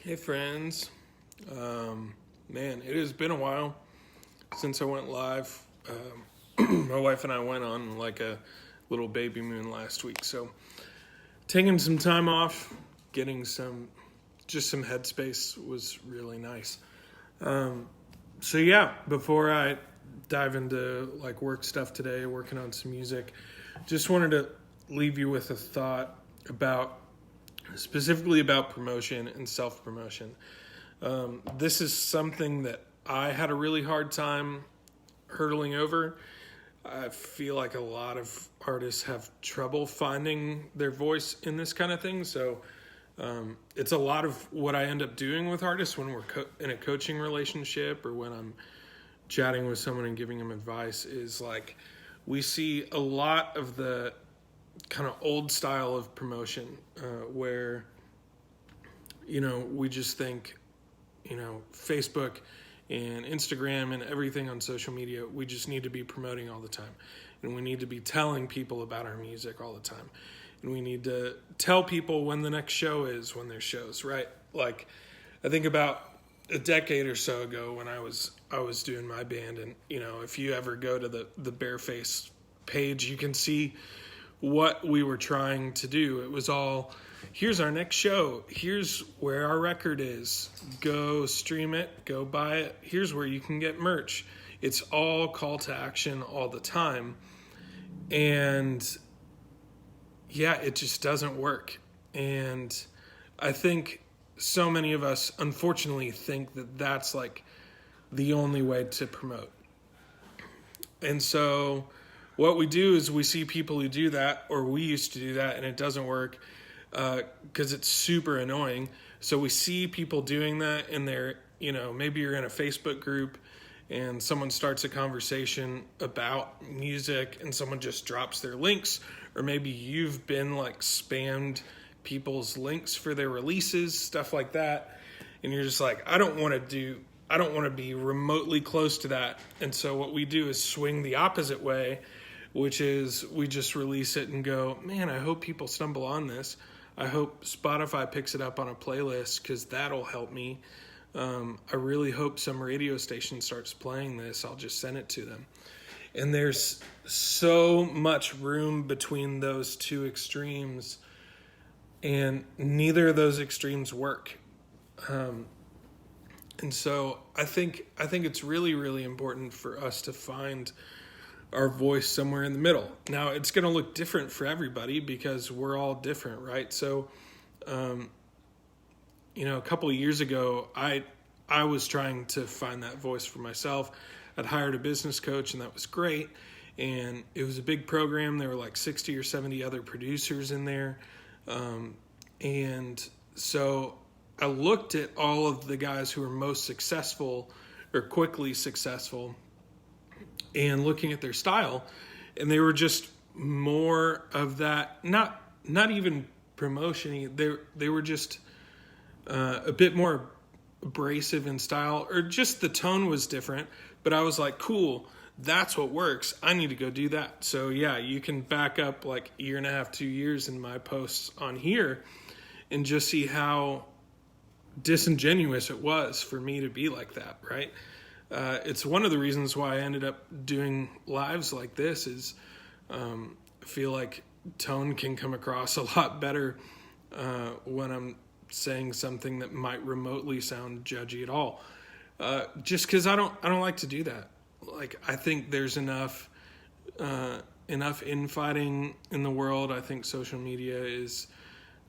Hey friends, man, it has been a while since I went live. My wife and I went on like a little baby moon last week, so taking some time off, getting some headspace was really nice. So yeah, before I dive into like work stuff today, working on some music, just wanted to leave you with a thought about specifically about promotion and self promotion. This is something that I had a really hard time hurdling over. I feel like a lot of artists have trouble finding their voice in this kind of thing. So it's a lot of what I end up doing with artists when we're in a coaching relationship or when I'm chatting with someone and giving them advice is like we see a lot of the kind of old style of promotion where, we just think, Facebook and Instagram and everything on social media, we just need to be promoting all the time. And we need to be telling people about our music all the time. And we need to tell people when the next show is, when there's shows, right? Like, I think about a decade or so ago when I was doing my band, and, if you ever go to the Bareface page, you can see what we were trying to do. It was all, here's our next show, here's where our record is, go stream it, go buy it, here's where you can get merch. It's all call to action all the time. And yeah, it just doesn't work. And I think so many of us unfortunately think that that's like the only way to promote. And so what we do is we see people who do that, or we used to do that, and it doesn't work because it's super annoying. So we see people doing that, and they're, maybe you're in a Facebook group and someone starts a conversation about music and someone just drops their links, or maybe you've been like spammed people's links for their releases, stuff like that. And you're just like, I don't want to be remotely close to that. And so what we do is swing the opposite way, which is we just release it and go, man, I hope people stumble on this. I hope Spotify picks it up on a playlist because that'll help me. I really hope some radio station starts playing this. I'll just send it to them. And there's so much room between those two extremes, and neither of those extremes work. And so I think it's really, really important for us to find our voice somewhere in the middle. Now, it's going to look different for everybody because we're all different, right? So, a couple of years ago, I was trying to find that voice for myself. I'd hired a business coach, and that was great. And it was a big program. There were like 60 or 70 other producers in there. And so I looked at all of the guys who were most successful or quickly successful and looking at their style, and they were just more of that, not even promotion-y. They were just a bit more abrasive in style, or just the tone was different. But I was like, cool, that's what works. I need to go do that. So yeah, you can back up like a year and a half, 2 years in my posts on here and just see how disingenuous it was for me to be like that, right? It's one of the reasons why I ended up doing lives like this is I feel like tone can come across a lot better when I'm saying something that might remotely sound judgy at all. Just because I don't like to do that. Like, I think there's enough infighting in the world. I think social media is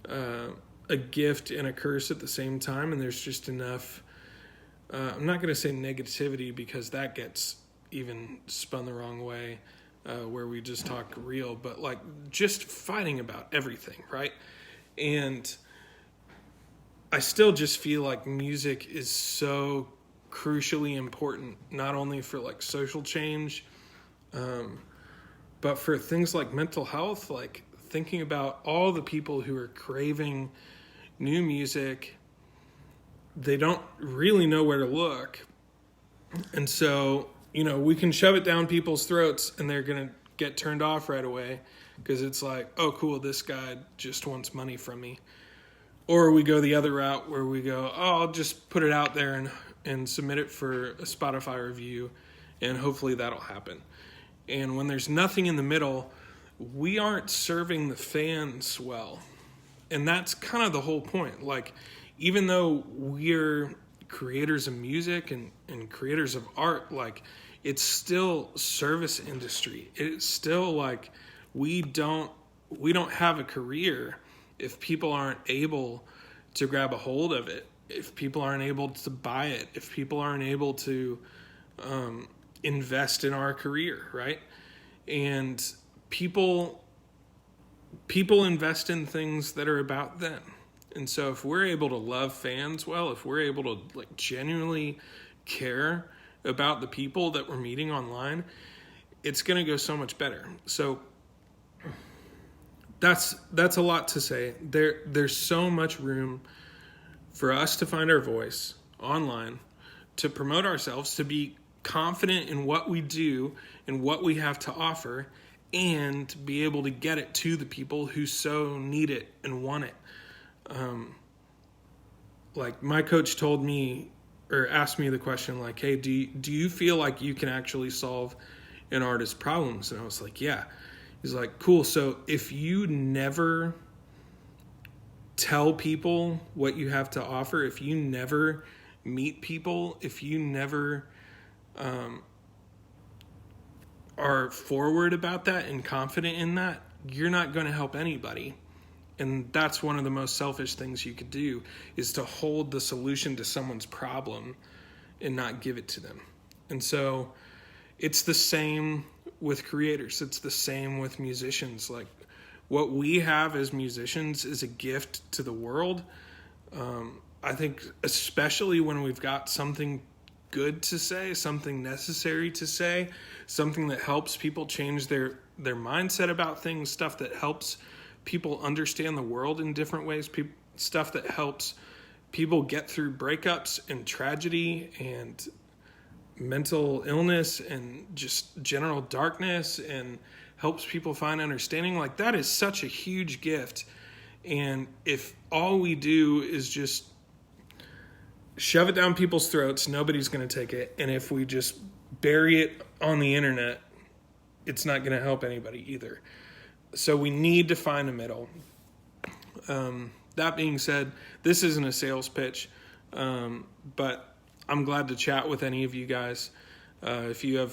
a gift and a curse at the same time, and there's just enough. I'm not going to say negativity because that gets even spun the wrong way, where we just talk real, but like just fighting about everything, right? And I still just feel like music is so crucially important, not only for like social change, but for things like mental health, like thinking about all the people who are craving new music. They don't really know where to look. And so, we can shove it down people's throats and they're going to get turned off right away because it's like, oh, cool, this guy just wants money from me. Or we go the other route where we go, oh, I'll just put it out there and submit it for a Spotify review, and hopefully that'll happen. And when there's nothing in the middle, we aren't serving the fans well. And that's kind of the whole point. Like, even though we're creators of music and creators of art, like, it's still service industry. It's still like we don't have a career if people aren't able to grab a hold of it, if people aren't able to buy it, if people aren't able to invest in our career, right? And people invest in things that are about them. And so if we're able to love fans well, if we're able to like genuinely care about the people that we're meeting online, it's going to go so much better. So that's a lot to say. There's so much room for us to find our voice online, to promote ourselves, to be confident in what we do and what we have to offer, and be able to get it to the people who so need it and want it. Like my coach told me or asked me the question like, hey, do you feel like you can actually solve an artist's problems? And I was like, yeah. He's like, cool. So if you never tell people what you have to offer, if you never meet people, if you never are forward about that and confident in that, you're not going to help anybody. And that's one of the most selfish things you could do, is to hold the solution to someone's problem and not give it to them. And so it's the same with creators. It's the same with musicians. Like, what we have as musicians is a gift to the world. I think especially when we've got something good to say, something necessary to say, something that helps people change their mindset about things, stuff that helps people understand the world in different ways, stuff that helps people get through breakups and tragedy and mental illness and just general darkness, and helps people find understanding. Like, that is such a huge gift. And if all we do is just shove it down people's throats, nobody's going to take it. And if we just bury it on the internet, it's not going to help anybody either. So we need to find a middle. That being said, this isn't a sales pitch, but I'm glad to chat with any of you guys. If you're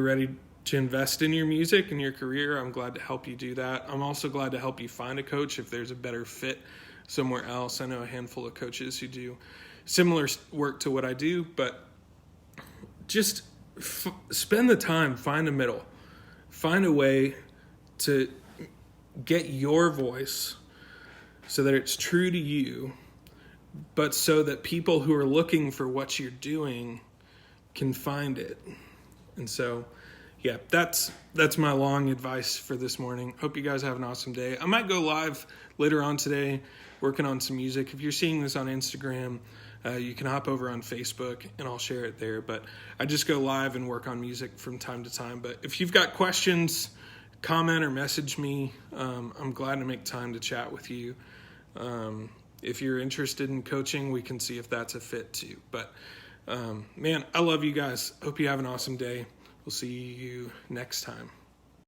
ready to invest in your music and your career, I'm glad to help you do that. I'm also glad to help you find a coach if there's a better fit somewhere else. I know a handful of coaches who do similar work to what I do, but just spend the time, find a middle, find a way to get your voice so that it's true to you, but so that people who are looking for what you're doing can find it. And so, yeah, that's my long advice for this morning. Hope you guys have an awesome day. I might go live later on today working on some music. If you're seeing this on Instagram, you can hop over on Facebook and I'll share it there. But I just go live and work on music from time to time. But if you've got questions, comment or message me. I'm glad to make time to chat with you. If you're interested in coaching, we can see if that's a fit too. But man, I love you guys. Hope you have an awesome day. We'll see you next time.